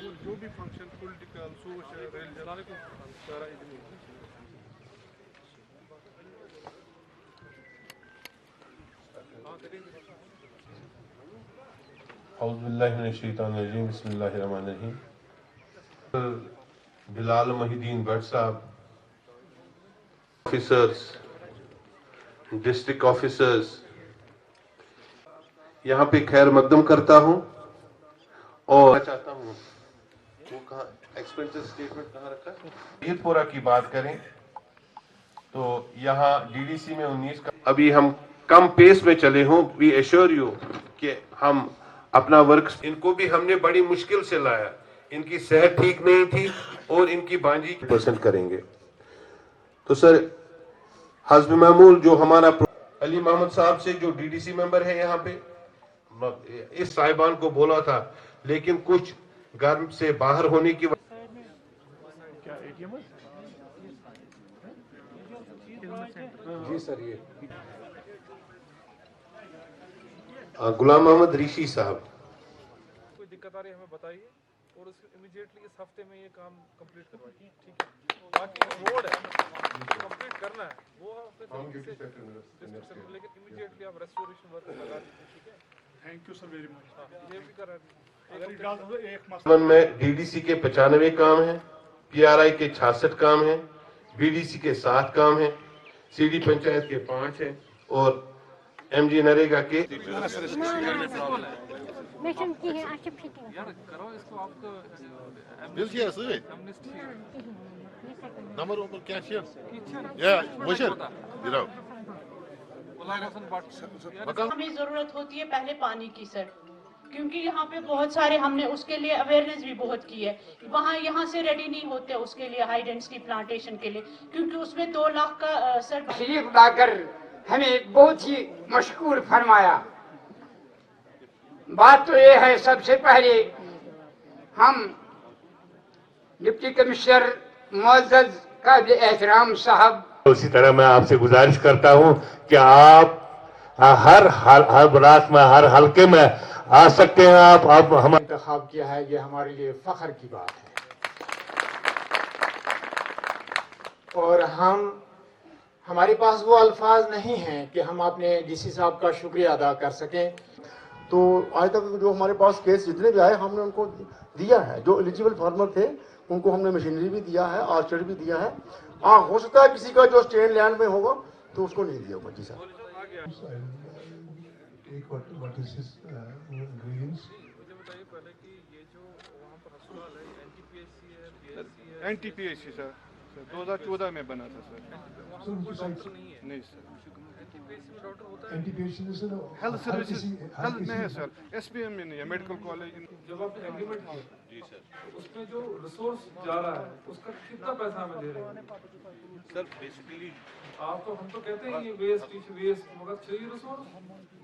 جو بھی function political social religion سارا اعوذ باللہ من الشیطان الرجیم بسم اللہ الرحمن الرحیم. بلال محی الدین بٹ صاحب، آفیسرز، ڈسٹرکٹ آفیسرز، یہاں پہ خیر مقدم کرتا ہوں اور چاہتا ہوں وہ کہاں ایکسپینسز اسٹیٹمنٹ کہاں رکھا ہے. عید پورہ کی بات کریں تو یہاں ڈی ڈی سی میں 19 کا ابھی ہم کم پیس میں چلے ہوں. وی ایشور یو کہ ہم اپنا ورک، ان کو بھی ہم نے بڑی مشکل سے لایا. ان کی صحت ٹھیک نہیں تھی اور ان کی بانجی % کریں گے. تو سر حسب معمول جو ہمارا علی محمد صاحب سے جو ڈی ڈی سی ممبر ہے یہاں پہ، اس صاحبان کو بولا تھا لیکن کچھ گھر سے باہر ہونے کی جی سر. یہ غلام محمد ریشی صاحب، کوئی دقت آ رہی ہے ہمیں بتائیے اور اس امیڈیٹلی اس ہفتے میں یہ کام کمپلیٹ کروائیے. ٹھیک ہے، باقی روڈ ہے کمپلیٹ کرنا ہے وہ لیکن امیڈیٹلی آپ ریسٹوریشن ورک لگا دیجیے. ٹھیک ہے، thank you sir very much. یہ بھی کر رہے میں ڈی ڈی سی کے 95 کام ہیں، پی آر آئی کے 66 کام ہیں، بی ڈی سی کے 7 کام ہیں، سی ڈی پنچایت کے 5 ہیں اور ایم جی نریگا کے کرو اس کو آپ کو نمبر اوپر کیا یا مشر ہمیں ضرورت ہوتی ہے پہلے پانی کی سر، کیونکہ یہاں پہ بہت سارے ہم نے اس کے لیے اویئرنیس بھی بہت کی ہے. یہاں سے ریڈی نہیں ہوتے اس کے لیے ہائی ڈینسٹی پلانٹیشن کے لیے، کیونکہ اس میں 2 لاکھ کا سر شریف لا کر ہمیں بہت ہی مشکور فرمایا. بات تو یہ ہے سب سے پہلے ہم ڈپٹی کمشنر معزز قابل احترام صاحب، اسی طرح میں آپ سے گزارش کرتا ہوں کہ آپ ہر بلاک میں ہر حلقے میں آ سکتے ہیں. آپ ہم انتخاب کیا ہے، یہ ہمارے لیے فخر کی بات ہے. اور ہمارے پاس وہ الفاظ نہیں ہیں کہ ہم اپنے ڈی سی صاحب کا شکریہ ادا کر سکیں. تو آج تک جو ہمارے پاس کیس جتنے بھی آئے ہم نے ان کو دیا ہے. جو ایلیجیبل فارمر تھے ان کو ہم نے مشینری بھی دیا ہے، آرچر بھی دیا ہے. ہو سکتا ہے کسی کا جو اسٹینڈ لینڈ میں ہوگا تو اس کو نہیں دیا ہوگا. جی صاحب. مجھے بتائیے پہلے کہ یہ جو وہاں پر ہسپتال ہے N T P H C ہے، پی ایچ سی ہے؟ N T P H C sir 2014 میں بنا تھا سر. وہاں پر کوئی ڈاکٹر نہیں ہے؟ نہیں sir. N T P H C میں ڈاکٹر ہوتا ہے؟ ہیلتھ سروسز ہیلتھ نہیں ہے سر. ایس پی ایم میں نہیں ہے، میڈیکل کالج. جب آپ نے ایگریمنٹ کیا جی سر، اس میں جو ریسورس جا رہا ہے اس کا کتنا پیسہ ہمیں دے رہے ہیں سر بیسیکلی آپ تو؟ ہم تو کہتے ہیں یہ ویسٹ مگر چاہیے ریسورس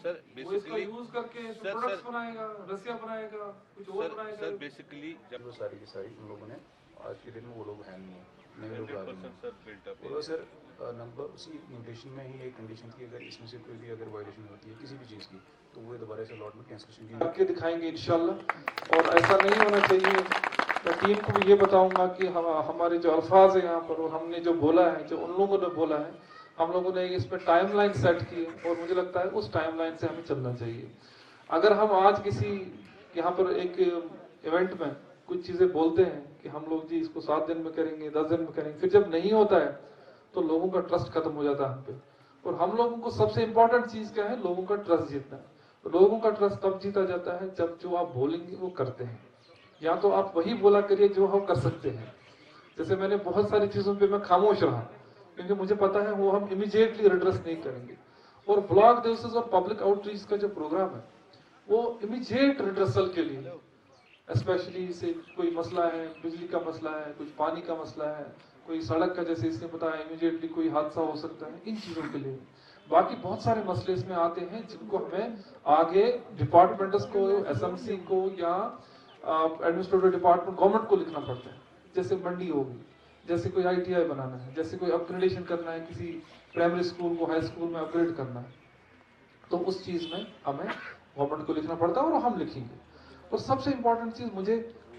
سر وہ اس کا یوز کر کے پروڈکٹس بنائے گا، رسیاں بنائے گا، کچھ اور بنائے گا. سر بیسیکلی وہ ساری کی ساری ان لوگوں نے آج کے دن میں وہ لوگ ہیں نہیں ہیں، نئے لوگ آ گئے ہیں. اور سر نمبر اسی نیوٹیشن میں ہی ایک کنڈیشن تھی، اگر اس میں سے کوئی بھی اگر وائلیشن ہوتی ہے کسی بھی چیز کی تو وہ دوبارہ سے الاٹمنٹ کینسلیشن کی کر کے دکھائیں گے انشاءاللہ. اور ایسا نہیں ہونا چاہیے. میں ٹیم کو بھی یہ بتاؤں گا کہ ہمارے جو الفاظ ہیں یہاں پر اور ہم نے جو بولا ہے، جو ان لوگوں نے بولا ہے، ہم لوگوں نے اس پہ ٹائم لائن سیٹ کی ہے اور مجھے لگتا ہے اس ٹائم لائن سے ہمیں چلنا چاہیے. اگر ہم آج کسی یہاں پر ایک ایونٹ میں کچھ چیزیں بولتے ہیں کہ ہم لوگ جی اس کو 7 دن میں کریں گے، 10 دن میں کریں گے، پھر جب نہیں ہوتا ہے تو لوگوں کا ٹرسٹ ختم ہو جاتا ہے ہم پہ. اور ہم لوگوں کو سب سے امپورٹنٹ چیز کیا ہے؟ لوگوں کا ٹرسٹ جیتنا. لوگوں کا ٹرسٹ تب جیتا جاتا ہے جب جو آپ بولیں گے وہ کرتے ہیں. یا تو آپ وہی بولا کریے جو ہم کر سکتے ہیں. جیسے میں نے بہت ساری چیزوں پہ میں خاموش رہا کیونکہ مجھے پتا ہے وہ ہم امیڈیٹلی ریڈریس نہیں کریں گے. اور بلاک ڈیوسز اور پبلک آؤٹ ریچ کا جو پروگرام ہے وہ امیڈیٹ ریڈریسل کے لیے، اسپیشلی سے کوئی مسئلہ ہے، بجلی کا مسئلہ ہے، کچھ پانی کا مسئلہ ہے، کوئی سڑک کا جیسے اس نے بتایا امیڈیٹلی کوئی حادثہ ہو سکتا ہے، ان چیزوں کے لیے. باقی بہت سارے مسئلے اس میں آتے ہیں جن کو ہمیں آگے ڈپارٹمنٹس کو، ایس ایم سی کو یا ایڈمنسٹریٹو ڈپارٹمنٹ گورنمنٹ کو لکھنا پڑتا ہے. جیسے منڈی ہوگی، جیسے کوئی آئی ٹی آئی بنانا ہے، جیسے کوئی اپ گریڈیشن کرنا ہے، کسی پرائمری اسکول کو ہائی اسکول میں اپ گریڈ کرنا ہے، تو اس چیز میں ہمیں گورنمنٹ کو لکھنا پڑتا ہے اور ہم لکھیں گے. اور سب سے امپورٹنٹ چیز مجھے